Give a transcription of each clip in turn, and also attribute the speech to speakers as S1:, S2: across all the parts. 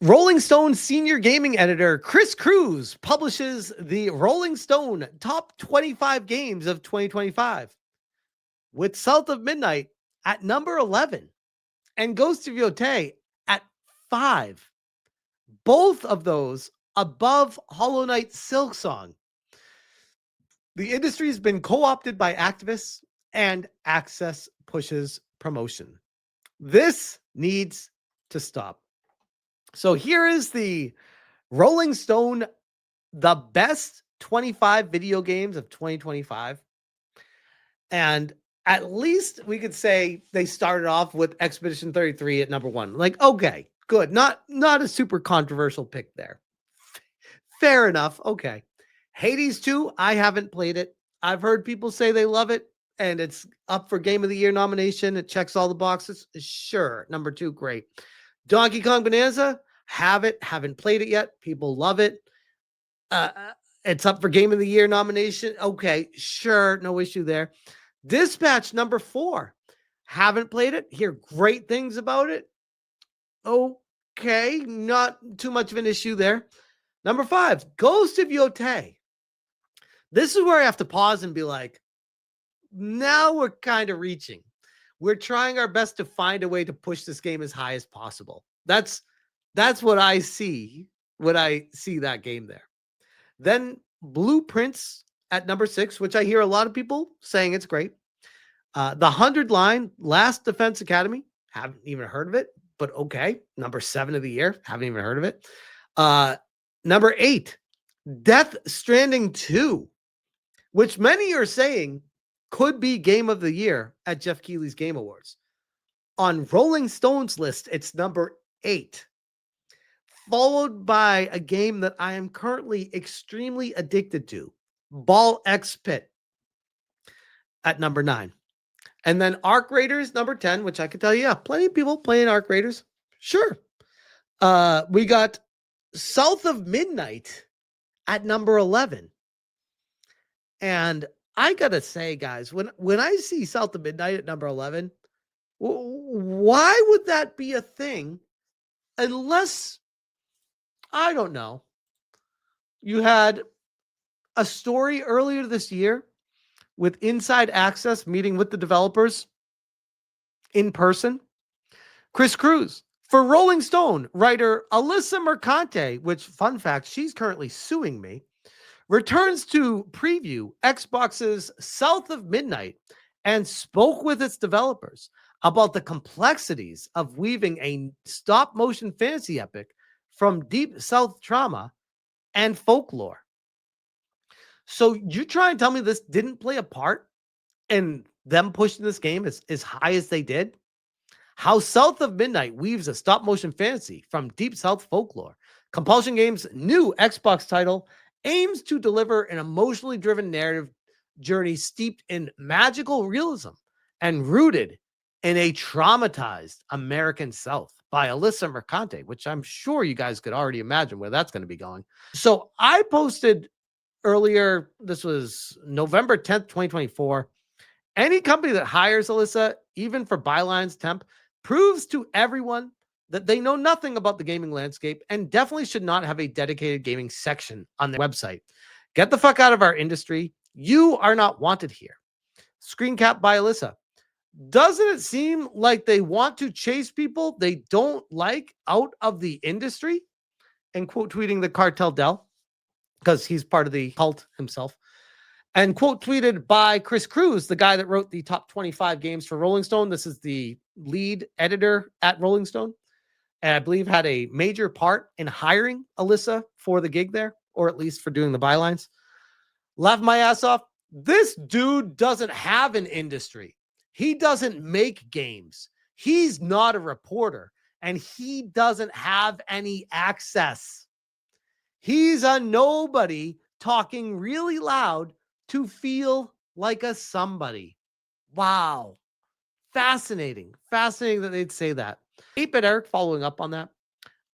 S1: Rolling Stone senior gaming editor Chris Cruz publishes the Rolling Stone top 25 games of 2025 with South of Midnight at number 11 and Ghost of Yotei at 5. Both of those above Hollow Knight Silksong. The industry's been co-opted by activists and access pushes promotion. This needs to stop. So here is the Rolling Stone, the best 25 video games of 2025. And at least we could say they started off with Expedition 33 at number 1. Like, okay, good. Not a super controversial pick there. Fair enough. Okay. Hades 2, I haven't played it. I've heard people say they love it and it's up for Game of the Year nomination. It checks all the boxes. Sure. Number 2, great. Donkey Kong Bonanza, haven't played it yet. People love it. It's up for Game of the Year nomination. Okay, sure. No issue there. Dispatch number 4. Haven't played it. Hear great things about it. Okay, not too much of an issue there. Number 5, Ghost of Yotei. This is where I have to pause and be like, now we're kind of reaching. We're trying our best to find a way to push this game as high as possible. That's what I see when I see that game there. Then Blueprints at number 6, which I hear a lot of people saying it's great. The 100 Line, Last Defense Academy, haven't even heard of it, but okay. Number 7 of the year, haven't even heard of it. Number 8, Death Stranding 2, which many are saying could be Game of the Year at Jeff Keighley's Game Awards. On Rolling Stone's list, it's number 8. Followed by a game that I am currently extremely addicted to, Ball X Pit, at number 9. And then Arc Raiders, number 10, which I can tell you, yeah, plenty of people playing Arc Raiders. Sure. We got South of Midnight at number 11. And I got to say, guys, when I see South of Midnight at number 11, why would that be a thing unless, I don't know, you had a story earlier this year with Inside Access meeting with the developers in person? Chris Cruz. For Rolling Stone, writer Alyssa Mercante, which, fun fact, she's currently suing me, returns to preview Xbox's South of Midnight and spoke with its developers about the complexities of weaving a stop-motion fantasy epic from deep South trauma and folklore. So you try and tell me this didn't play a part in them pushing this game as high as they did? How South of Midnight weaves a stop-motion fantasy from deep South folklore. Compulsion Games' new Xbox title aims to deliver an emotionally driven narrative journey steeped in magical realism and rooted in a traumatized American South by Alyssa Mercante, which I'm sure you guys could already imagine where that's going to be going. So I posted earlier, this was November 10th, 2024. Any company that hires Alyssa, even for bylines temp, proves to everyone that they know nothing about the gaming landscape and definitely should not have a dedicated gaming section on their website. Get the fuck out of our industry. You are not wanted here. Screen cap by Alyssa. Doesn't it seem like they want to chase people they don't like out of the industry? And quote tweeting the Cartel Dell, because he's part of the cult himself. And quote tweeted by Chris Cruz, the guy that wrote the top 25 games for Rolling Stone. This is the lead editor at Rolling Stone. And I believe had a major part in hiring Alyssa for the gig there, or at least for doing the bylines. Laugh my ass off. This dude doesn't have an industry. He doesn't make games. He's not a reporter, and he doesn't have any access. He's a nobody talking really loud to feel like a somebody. Wow. Fascinating. Fascinating that they'd say that. 8-Bit Eric following up on that.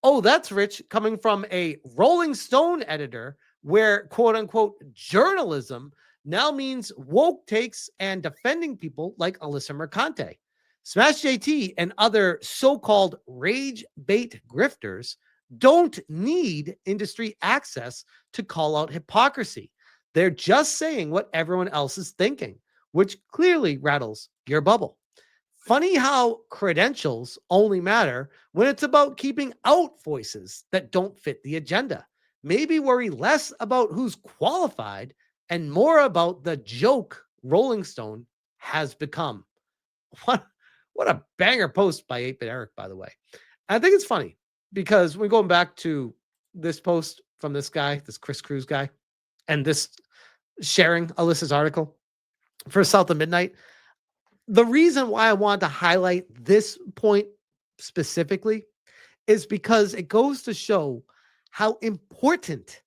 S1: Oh, that's rich, coming from a Rolling Stone editor where, quote unquote, journalism now means woke takes and defending people like Alyssa Mercante. Smash JT and other so-called rage bait grifters don't need industry access to call out hypocrisy. They're just saying what everyone else is thinking, which clearly rattles your bubble. Funny how credentials only matter when it's about keeping out voices that don't fit the agenda. Maybe worry less about who's qualified and more about the joke Rolling Stone has become. What, what a banger post by 8-Bit Eric, by the way. I think it's funny because we're going back to this post from this guy, this Chris Cruz guy, and this sharing Alyssa's article for South of Midnight. The reason why I wanted to highlight this point specifically is because it goes to show how important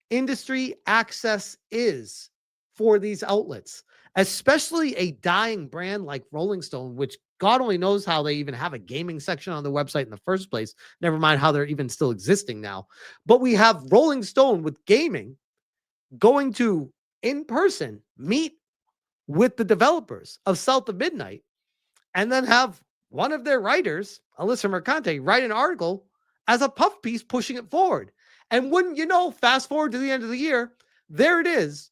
S1: industry access is for these outlets, especially a dying brand like Rolling Stone, which God only knows how they even have a gaming section on their website in the first place. Never mind how they're even still existing now. But we have Rolling Stone with gaming going to in person meet with the developers of South of Midnight and then have one of their writers, Alyssa Mercante, write an article as a puff piece pushing it forward. And wouldn't you know, fast forward to the end of the year, there it is,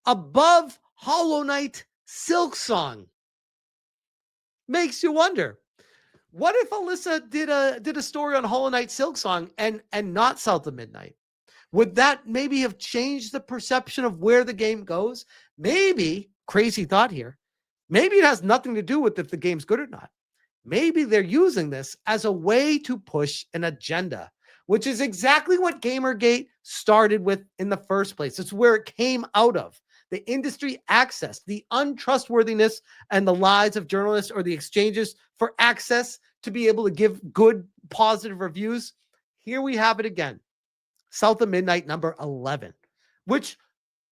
S1: above Hollow Knight Silksong. Makes you wonder, what if Alyssa did a story on Hollow Knight Silksong and not South of Midnight? Would that maybe have changed the perception of where the game goes? Maybe, crazy thought here, maybe it has nothing to do with if the game's good or not. Maybe they're using this as a way to push an agenda, which is exactly what Gamergate started with in the first place. It's where it came out of. The industry access, the untrustworthiness and the lies of journalists or the exchanges for access to be able to give good, positive reviews. Here we have it again. South of Midnight, number 11, which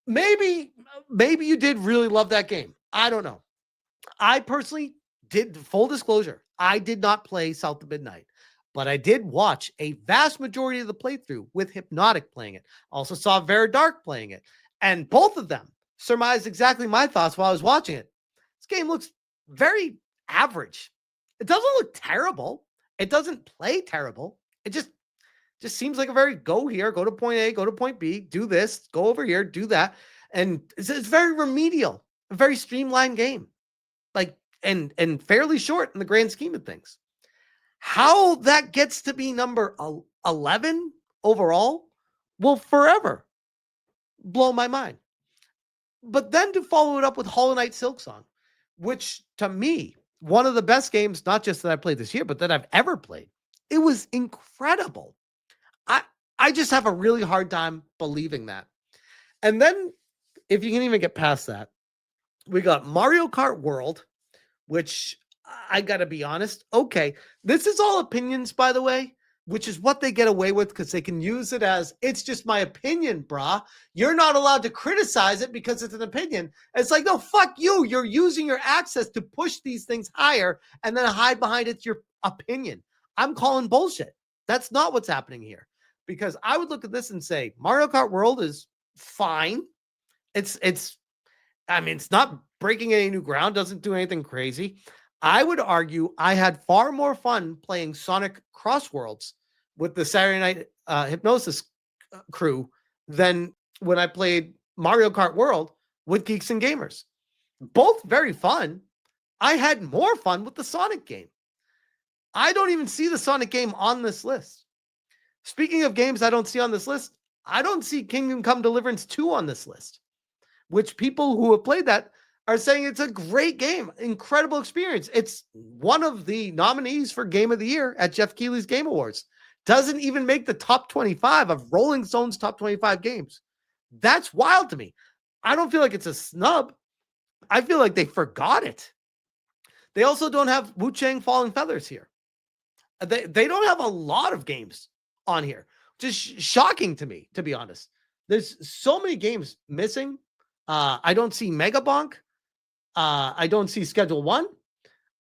S1: maybe you did really love that game. I don't know. I personally did, full disclosure, I did not play South of Midnight, but I did watch a vast majority of the playthrough with Hypnotic playing it. Also saw Vera Dark playing it. And both of them surmised exactly my thoughts while I was watching it. This game looks very average. It doesn't look terrible. It doesn't play terrible. It just seems like a very go here, go to point A, go to point B, do this, go over here, do that. And it's very remedial, a very streamlined game. Like, and fairly short in the grand scheme of things. How that gets to be number 11 overall will forever blow my mind. But then to follow it up with Hollow Knight Silksong, which to me, one of the best games, not just that I played this year, but that I've ever played. It was incredible. I just have a really hard time believing that. And then, if you can even get past that, we got Mario Kart World, which I got to be honest. Okay, this is all opinions, by the way, which is what they get away with because they can use it as, it's just my opinion, brah. You're not allowed to criticize it because it's an opinion. It's like, no, fuck you. You're using your access to push these things higher and then hide behind it's your opinion. I'm calling bullshit. That's not what's happening here. Because I would look at this and say, Mario Kart World is fine. It's not breaking any new ground, doesn't do anything crazy. I would argue I had far more fun playing Sonic Cross Worlds with the Saturday Night Hypnosis crew than when I played Mario Kart World with Geeks and Gamers. Both very fun. I had more fun with the Sonic game. I don't even see the Sonic game on this list. Speaking of games I don't see on this list, I don't see Kingdom Come Deliverance 2 on this list, which people who have played that are saying it's a great game, incredible experience. It's one of the nominees for Game of the Year at Jeff Keighley's Game Awards. Doesn't even make the top 25 of Rolling Stone's top 25 games. That's wild to me. I don't feel like it's a snub. I feel like they forgot it. They also don't have Wu Chang Falling Feathers here. They don't have a lot of games on here. Just shocking to me, to be honest. There's so many games missing. I don't see Mega Bonk. I don't see Schedule 1.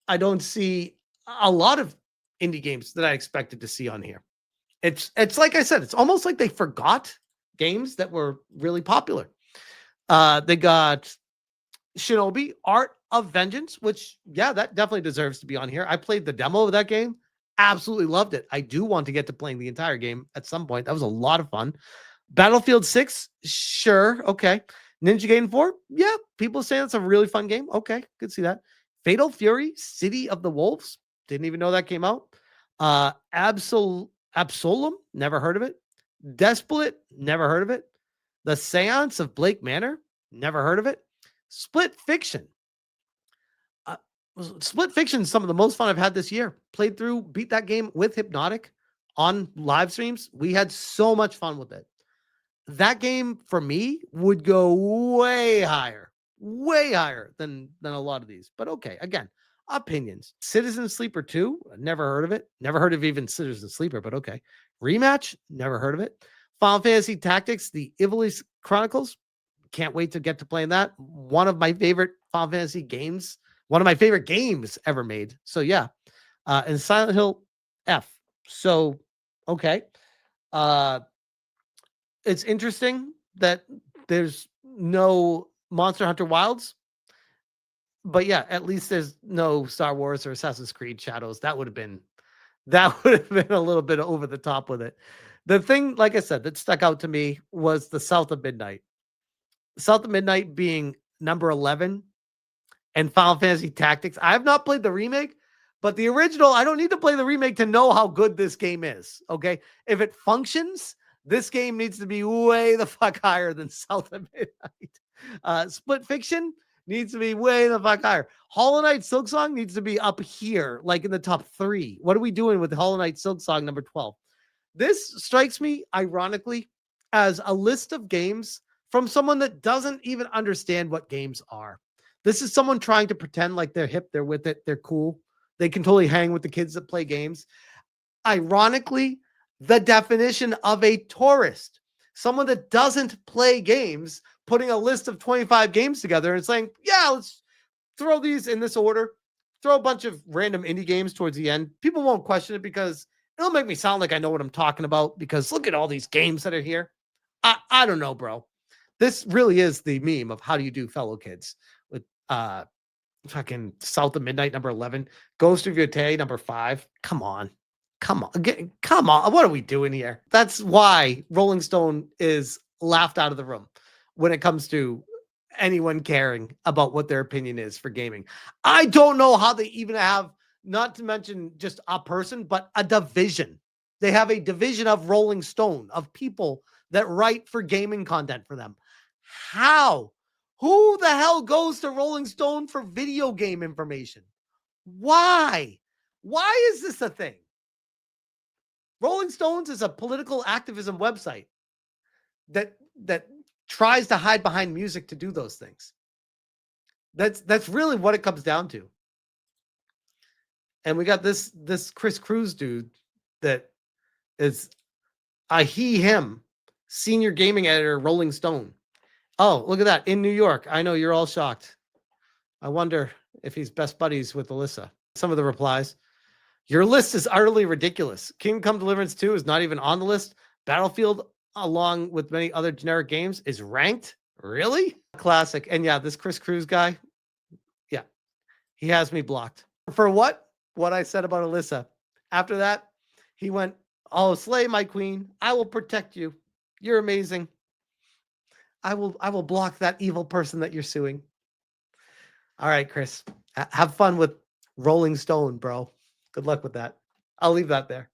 S1: I don't see a lot of indie games that I expected to see on here. It's like I said, it's almost like they forgot games that were really popular. They got Shinobi Art of Vengeance, which, yeah, that definitely deserves to be on here. I played the demo of that game. absolutely loved it. I do want to get to playing the entire game at some point. That was a lot of fun. Battlefield 6, sure, okay. Ninja Gaiden 4, yeah, people say it's a really fun game. Okay, could see that. Fatal Fury, City of the Wolves, didn't even know that came out. Absolum, never heard of it. Desplet, never heard of it. The Seance of Blake Manor, never heard of it. Split Fiction. Split Fiction is some of the most fun I've had this year. Played through, beat that game with Hypnotic on live streams. We had so much fun with it. That game for me would go way higher than a lot of these. But okay, again, opinions. Citizen Sleeper 2, never heard of it. Never heard of even Citizen Sleeper, but okay. Rematch, never heard of it. Final Fantasy Tactics, the Ivalice Chronicles, can't wait to get to playing that. One of my favorite Final Fantasy games, one of my favorite games ever made. So yeah, and Silent Hill F. So okay, it's interesting that there's no Monster Hunter Wilds, but yeah, at least there's no Star Wars or Assassin's Creed Shadows. That would have been a little bit over the top with it. The thing, like I said, that stuck out to me was the South of Midnight. South of Midnight being number 11 and Final Fantasy Tactics. I have not played the remake, but the original, I don't need to play the remake to know how good this game is. Okay. If it functions, this game needs to be way the fuck higher than South of Midnight. Split Fiction needs to be way the fuck higher. Hollow Knight Silksong needs to be up here, like in the top 3. What are we doing with Hollow Knight Silksong number 12? This strikes me, ironically, as a list of games from someone that doesn't even understand what games are. This is someone trying to pretend like they're hip, they're with it, they're cool. They can totally hang with the kids that play games. Ironically, the definition of a tourist, someone that doesn't play games, putting a list of 25 games together and saying, yeah, let's throw these in this order, throw a bunch of random indie games towards the end. People won't question it because it'll make me sound like I know what I'm talking about, because look at all these games that are here. I don't know, bro. This really is the meme of how do you do, fellow kids, with fucking South of Midnight number 11, Ghost of Yotei number 5. Come on. Come on. What are we doing here? That's why Rolling Stone is laughed out of the room when it comes to anyone caring about what their opinion is for gaming. I don't know how they even have, not to mention just a person, but a division. They have a division of Rolling Stone, of people that write for gaming content for them. How? Who the hell goes to Rolling Stone for video game information? Why? Why is this a thing? Rolling Stones is a political activism website that tries to hide behind music to do those things. That's really what it comes down to. And we got this Chris Cruz dude that is a him, senior gaming editor, Rolling Stone. Oh, look at that. In New York. I know you're all shocked. I wonder if he's best buddies with Alyssa. Some of the replies. Your list is utterly ridiculous. Kingdom Come Deliverance 2 is not even on the list. Battlefield, along with many other generic games, is ranked. Really? Classic. And yeah, this Chris Cruz guy, yeah, he has me blocked. For what? What I said about Alyssa. After that, he went, oh, slay my queen. I will protect you. You're amazing. I will block that evil person that you're suing. All right, Chris. Have fun with Rolling Stone, bro. Good luck with that. I'll leave that there.